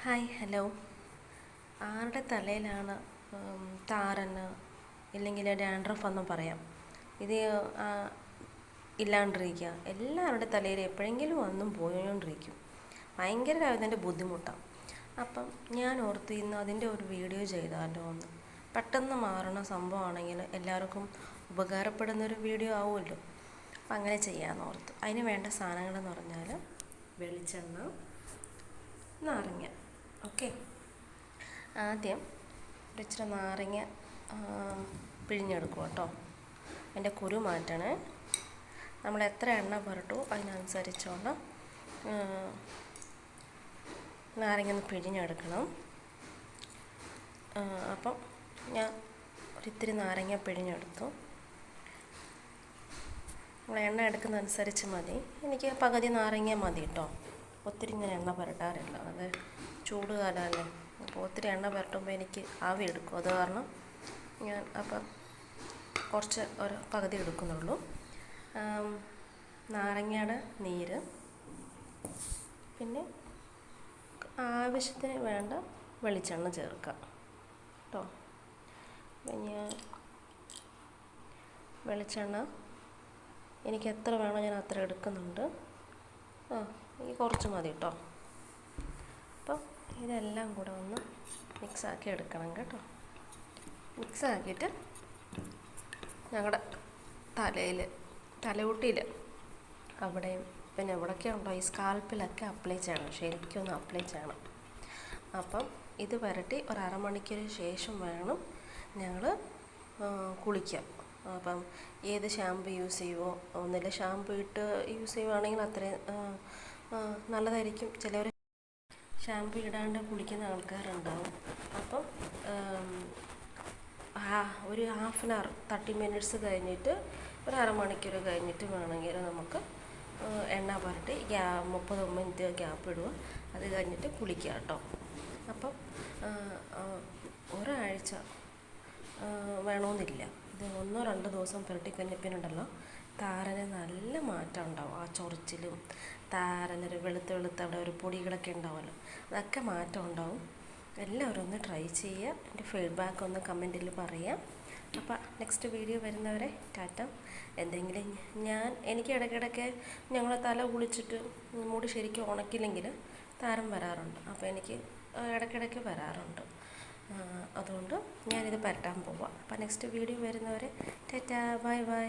Hi hello. ആരുടെ തലയിലാണ് താരന് ഇല്ലെങ്കിൽ dandruff എന്നും പറയാം ഇത് ഇല്ലാണ്ടിരിക്കുക? എല്ലാവരുടെ തലയിൽ എപ്പോഴെങ്കിലും ഒന്നും പോയോണ്ടിരിക്കും. ഭയങ്കരമായതിൻ്റെ ബുദ്ധിമുട്ടാണ്. അപ്പം ഞാൻ ഓർത്ത് ഇന്ന് അതിൻ്റെ ഒരു വീഡിയോ ചെയ്താലോ എന്ന്. പെട്ടെന്ന് മാറണ സംഭവമാണെങ്കിൽ എല്ലാവർക്കും ഉപകാരപ്പെടുന്നൊരു വീഡിയോ ആവുമല്ലോ. അപ്പം അങ്ങനെ ചെയ്യാമെന്ന് ഓർത്ത്. അതിന് വേണ്ട സാധനങ്ങളെന്ന് പറഞ്ഞാൽ വെളിച്ചെണ്ണ, നാരങ്ങ. ഓക്കെ, ആദ്യം ഇച്ചിരി നാരങ്ങ പിഴിഞ്ഞെടുക്കും കേട്ടോ. അതിൻ്റെ കുരു മാറ്റണേ. നമ്മൾ എത്ര എണ്ണ പുരട്ടു അതിനനുസരിച്ചുള്ള നാരങ്ങ ഒന്ന് പിഴിഞ്ഞെടുക്കണം. അപ്പം ഞാൻ ഒരിത്തിരി നാരങ്ങ പിഴിഞ്ഞെടുത്തു. നമ്മൾ എണ്ണ എടുക്കുന്നതനുസരിച്ച് മതി. എനിക്ക് പകുതി നാരങ്ങ മതി കേട്ടോ. ഒത്തിരി ഇങ്ങനെ എണ്ണ പുരട്ടാറില്ല, അത് ചൂട് കാലമല്ലേ. അപ്പോൾ ഒത്തിരി എണ്ണ പുരട്ടുമ്പോൾ എനിക്ക് ആവി എടുക്കും. അത് കാരണം ഞാൻ അപ്പം കുറച്ച് ഒരു പകുതി എടുക്കുന്നുള്ളൂ. നാരങ്ങയുടെ നീര്, പിന്നെ ആവശ്യത്തിന് വേണ്ട വെളിച്ചെണ്ണ ചേർക്കാം കേട്ടോ. പിന്നെ വെളിച്ചെണ്ണ എനിക്ക് എത്ര വേണോ ഞാൻ അത്ര എടുക്കുന്നുണ്ട്. എനിക്ക് കുറച്ച് മതി കേട്ടോ. അപ്പം ഇതെല്ലാം കൂടെ ഒന്ന് മിക്സാക്കി എടുക്കണം കേട്ടോ. മിക്സാക്കിയിട്ട് ഞങ്ങളുടെ തലയൂട്ടിയിൽ അവിടെയും പിന്നെ എവിടെയൊക്കെ ഉണ്ടോ ഈ സ്കാൽപ്പിലൊക്കെ അപ്ലൈ ചെയ്യണം, ശരിക്കും ഒന്ന് അപ്ലൈ ചെയ്യണം. അപ്പം ഇത് പുരട്ടി ഒരു അരമണിക്കൂർ ശേഷം വേണം ഞങ്ങൾ കുളിക്കാം. അപ്പം ഏത് ഷാമ്പു യൂസ് ചെയ്യുമോ, ഒന്നില്ല ഷാമ്പു ഇട്ട് യൂസ് ചെയ്യുവാണെങ്കിൽ അത്രയും നല്ലതായിരിക്കും. ചിലവർ ഷാമ്പു ഇടാണ്ട് കുളിക്കുന്ന ആൾക്കാരുണ്ടാവും. അപ്പം ഒരു ഹാഫ് ആൻ അവർ 30 മിനിറ്റ്സ് കഴിഞ്ഞിട്ട് ഒരു അരമണിക്കൂർ കഴിഞ്ഞിട്ട് വേണമെങ്കിൽ നമുക്ക് എണ്ണ പുരട്ടി 30 മിനിറ്റ് ഗ്യാപ്പ് ഇടുക. അത് കഴിഞ്ഞിട്ട് കുളിക്കുക കേട്ടോ. അപ്പം ഒരാഴ്ച വേണമെന്നില്ല. ഇത് 1-2 ദിവസം പുരട്ടി കഴിഞ്ഞപ്പിനുണ്ടല്ലോ താരന് നല്ല മാറ്റം ഉണ്ടാവും. ആ ചൊറിച്ചിലും താരനൊരു വെളുത്ത അവിടെ ഒരു പൊടികളൊക്കെ ഉണ്ടാവുമല്ലോ, അതൊക്കെ മാറ്റം ഉണ്ടാവും. എല്ലാവരും ഒന്ന് ട്രൈ ചെയ്യുക. എൻ്റെ ഫീഡ്ബാക്ക് ഒന്ന് കമൻറ്റിൽ പറയാം. അപ്പോൾ നെക്സ്റ്റ് വീഡിയോ വരുന്നവരെ ടാറ്റ. എന്തെങ്കിലും എനിക്ക് ഇടയ്ക്കിടയ്ക്ക് ഞങ്ങൾ തല കുളിച്ചിട്ട് മുടി ശരിക്കും ഉണക്കില്ലെങ്കിൽ താരം വരാറുണ്ട്. അപ്പോൾ എനിക്ക് ഇടയ്ക്കിടയ്ക്ക് വരാറുണ്ട്. അതുകൊണ്ട് ഞാനിത് പരട്ടാൻ പോവാം. അപ്പോൾ നെക്സ്റ്റ് വീഡിയോ വരുന്നവരെ ടാറ്റ, ബൈ ബൈ.